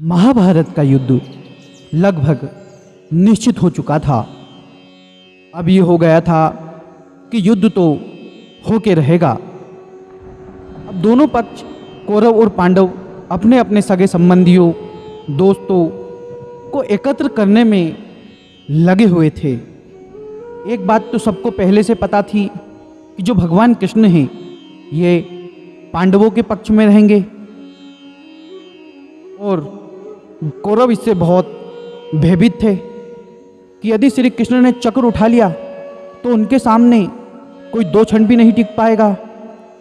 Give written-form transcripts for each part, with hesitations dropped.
महाभारत का युद्ध लगभग निश्चित हो चुका था। अब ये हो गया था कि युद्ध तो होके रहेगा। अब दोनों पक्ष कौरव और पांडव अपने अपने सगे संबंधियों, दोस्तों को एकत्र करने में लगे हुए थे। एक बात तो सबको पहले से पता थी कि जो भगवान कृष्ण हैं ये पांडवों के पक्ष में रहेंगे और कौरव इससे बहुत भयभीत थे कि यदि श्री कृष्ण ने चक्र उठा लिया तो उनके सामने कोई दो क्षण भी नहीं टिक पाएगा।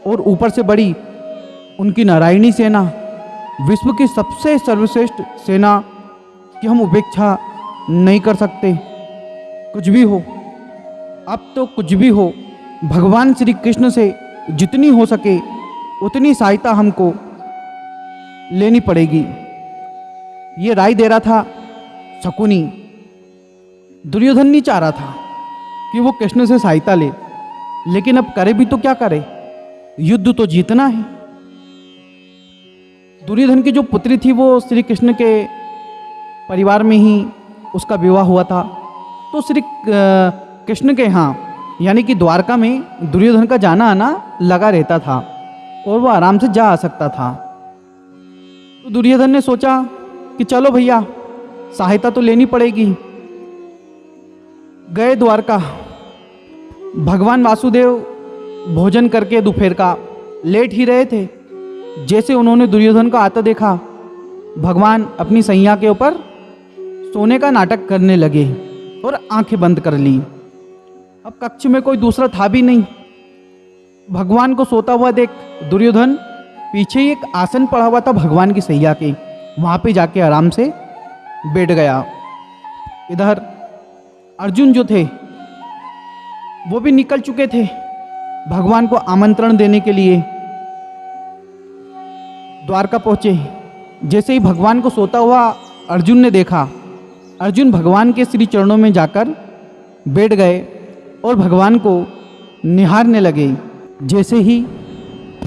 और ऊपर से बड़ी उनकी नारायणी सेना, विश्व की सबसे सर्वश्रेष्ठ सेना की हम उपेक्षा नहीं कर सकते। कुछ भी हो, अब तो कुछ भी हो, भगवान श्री कृष्ण से जितनी हो सके उतनी सहायता हमको लेनी पड़ेगी। ये राय दे रहा था शकुनी। दुर्योधन नहीं चाह रहा था कि वो कृष्ण से सहायता ले, लेकिन अब करे भी तो क्या करे, युद्ध तो जीतना है। दुर्योधन की जो पुत्री थी वो श्री कृष्ण के परिवार में ही उसका विवाह हुआ था। तो श्री कृष्ण के यहाँ यानी कि द्वारका में दुर्योधन का जाना आना लगा रहता था और वो आराम से जा आ सकता था। तो दुर्योधन ने सोचा कि चलो भैया, सहायता तो लेनी पड़ेगी। गए द्वारका। भगवान वासुदेव भोजन करके दोपहर का लेट ही रहे थे। जैसे उन्होंने दुर्योधन को आता देखा, भगवान अपनी सैया के ऊपर सोने का नाटक करने लगे और आंखें बंद कर ली। अब कक्ष में कोई दूसरा था भी नहीं। भगवान को सोता हुआ देख दुर्योधन पीछे ही एक आसन पड़ा हुआ था भगवान की सैया के, वहाँ पे जाके आराम से बैठ गया। इधर अर्जुन जो थे वो भी निकल चुके थे भगवान को आमंत्रण देने के लिए। द्वारका पहुँचे। जैसे ही भगवान को सोता हुआ अर्जुन ने देखा, अर्जुन भगवान के श्री चरणों में जाकर बैठ गए और भगवान को निहारने लगे। जैसे ही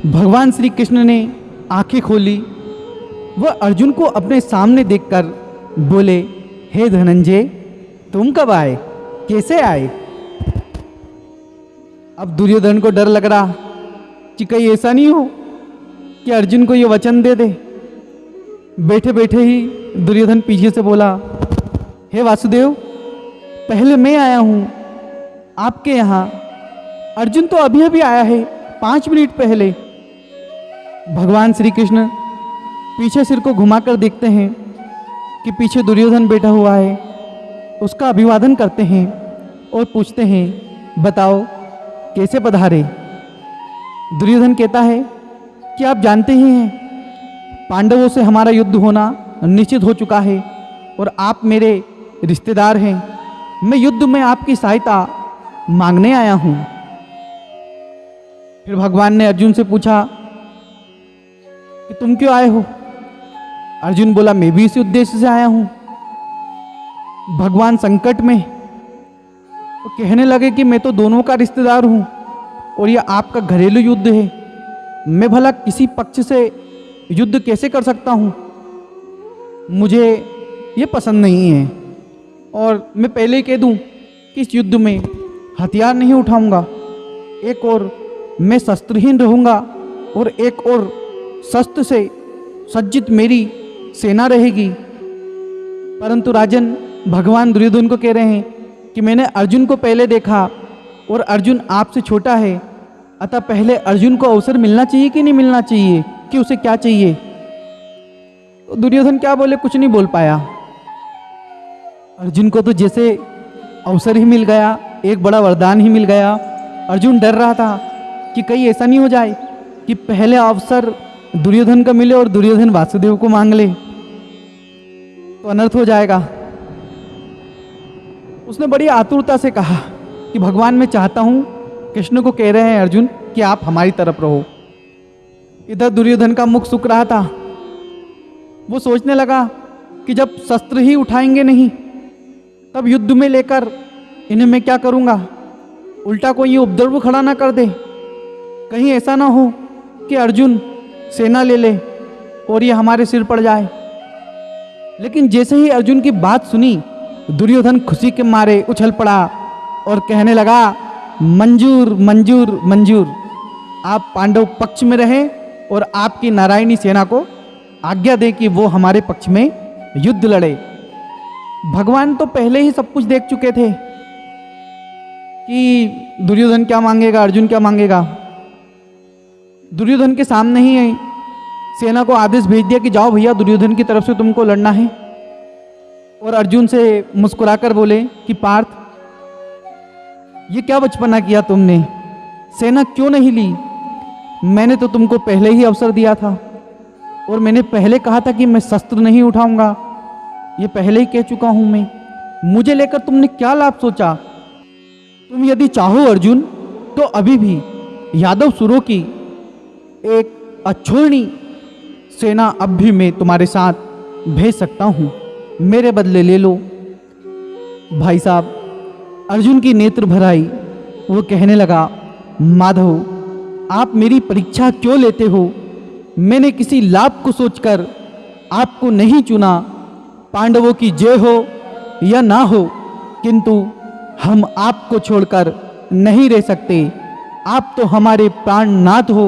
भगवान श्री कृष्ण ने आंखें खोली, वह अर्जुन को अपने सामने देखकर बोले, हे धनंजय, तुम कब आए, कैसे आए? अब दुर्योधन को डर लग रहा कि कहीं ऐसा नहीं हो कि अर्जुन को ये वचन दे दे। बैठे बैठे ही दुर्योधन पीछे से बोला, हे वासुदेव, पहले मैं आया हूँ आपके यहाँ। अर्जुन तो अभी अभी आया है, 5 मिनट पहले। भगवान श्री कृष्ण पीछे सिर को घुमाकर देखते हैं कि पीछे दुर्योधन बैठा हुआ है। उसका अभिवादन करते हैं और पूछते हैं, बताओ कैसे पधारे? दुर्योधन कहता है कि आप जानते ही हैं पांडवों से हमारा युद्ध होना निश्चित हो चुका है और आप मेरे रिश्तेदार हैं। मैं युद्ध में आपकी सहायता मांगने आया हूँ। फिर भगवान ने अर्जुन से पूछा कि तुम क्यों आए हो? अर्जुन बोला, मैं भी इसी उद्देश्य से आया हूँ। भगवान संकट में तो कहने लगे कि मैं तो दोनों का रिश्तेदार हूँ और यह आपका घरेलू युद्ध है। मैं भला किसी पक्ष से युद्ध कैसे कर सकता हूँ? मुझे ये पसंद नहीं है और मैं पहले ही कह दूँ कि इस युद्ध में हथियार नहीं उठाऊंगा। एक और मैं शस्त्रहीन रहूँगा और एक और शस्त्र से सज्जित मेरी सेना रहेगी। परंतु राजन, भगवान दुर्योधन को कह रहे हैं कि मैंने अर्जुन को पहले देखा और अर्जुन आपसे छोटा है, अतः पहले अर्जुन को अवसर मिलना चाहिए कि नहीं मिलना चाहिए, कि उसे क्या चाहिए? तो दुर्योधन क्या बोले, कुछ नहीं बोल पाया। अर्जुन को तो जैसे अवसर ही मिल गया, एक बड़ा वरदान ही मिल गया। अर्जुन डर रहा था कि कहीं ऐसा नहीं हो जाए कि पहले अवसर दुर्योधन का मिले और दुर्योधन वासुदेव को मांग ले, तो अनर्थ हो जाएगा। उसने बड़ी आतुरता से कहा कि भगवान, मैं चाहता हूँ, कृष्ण को कह रहे हैं अर्जुन, कि आप हमारी तरफ रहो। इधर दुर्योधन का मुख सूख रहा था। वो सोचने लगा कि जब शस्त्र ही उठाएंगे नहीं तब युद्ध में लेकर इन्हें मैं क्या करूँगा? उल्टा कोई ये उपद्रव खड़ा ना कर दे। कहीं ऐसा ना हो कि अर्जुन सेना ले ले और ये हमारे सिर पड़ जाए। लेकिन जैसे ही अर्जुन की बात सुनी, दुर्योधन खुशी के मारे उछल पड़ा और कहने लगा, मंजूर मंजूर मंजूर, आप पांडव पक्ष में रहें और आपकी नारायणी सेना को आज्ञा दे कि वो हमारे पक्ष में युद्ध लड़े। भगवान तो पहले ही सब कुछ देख चुके थे कि दुर्योधन क्या मांगेगा, अर्जुन क्या मांगेगा। दुर्योधन के सामने ही सेना को आदेश भेज दिया कि जाओ भैया, दुर्योधन की तरफ से तुमको लड़ना है। और अर्जुन से मुस्कुराकर बोले कि पार्थ, ये क्या बचपना किया तुमने, सेना क्यों नहीं ली? मैंने तो तुमको पहले ही अवसर दिया था और मैंने पहले कहा था कि मैं शस्त्र नहीं उठाऊंगा, ये पहले ही कह चुका हूं मैं। मुझे लेकर तुमने क्या लाभ सोचा? तुम यदि चाहो अर्जुन तो अभी भी यादव सुरों की एक अछूर्णी सेना अब भी मैं तुम्हारे साथ भेज सकता हूं, मेरे बदले ले लो। भाई साहब, अर्जुन की नेत्र भर आई। वो कहने लगा, माधव, आप मेरी परीक्षा क्यों लेते हो? मैंने किसी लाभ को सोचकर आपको नहीं चुना। पांडवों की जय हो या ना हो, किंतु हम आपको छोड़कर नहीं रह सकते। आप तो हमारे प्राणनाथ हो।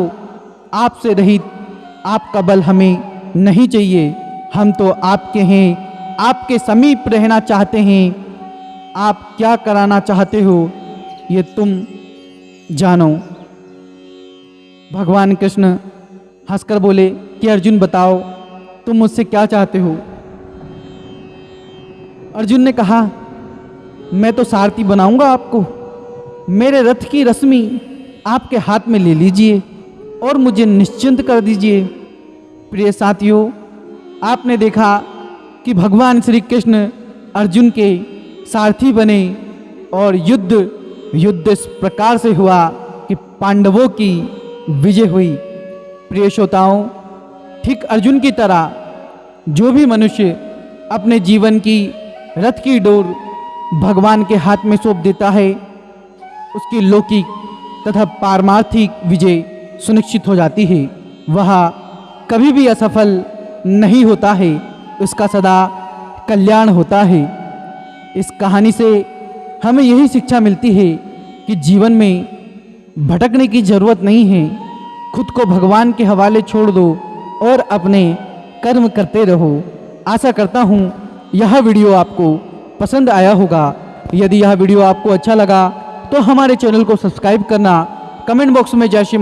आपसे रहित आपका बल हमें नहीं चाहिए। हम तो आपके हैं, आपके समीप रहना चाहते हैं। आप क्या कराना चाहते हो ये तुम जानो। भगवान कृष्ण हंसकर बोले कि अर्जुन बताओ, तुम मुझसे क्या चाहते हो? अर्जुन ने कहा, मैं तो सारथी बनाऊंगा आपको। मेरे रथ की रश्मि आपके हाथ में ले लीजिए और मुझे निश्चिंत कर दीजिए। प्रिय साथियों, आपने देखा कि भगवान श्री कृष्ण अर्जुन के सारथी बने और युद्ध इस प्रकार से हुआ कि पांडवों की विजय हुई। प्रिय श्रोताओं, ठीक अर्जुन की तरह जो भी मनुष्य अपने जीवन की रथ की डोर भगवान के हाथ में सौंप देता है, उसकी लौकिक तथा पारमार्थिक विजय सुनिश्चित हो जाती है। वह कभी भी असफल नहीं होता है, उसका सदा कल्याण होता है। इस कहानी से हमें यही शिक्षा मिलती है कि जीवन में भटकने की जरूरत नहीं है। खुद को भगवान के हवाले छोड़ दो और अपने कर्म करते रहो। आशा करता हूँ यह वीडियो आपको पसंद आया होगा। यदि यह वीडियो आपको अच्छा लगा तो हमारे चैनल को सब्सक्राइब करना, कमेंट बॉक्स में जय श्री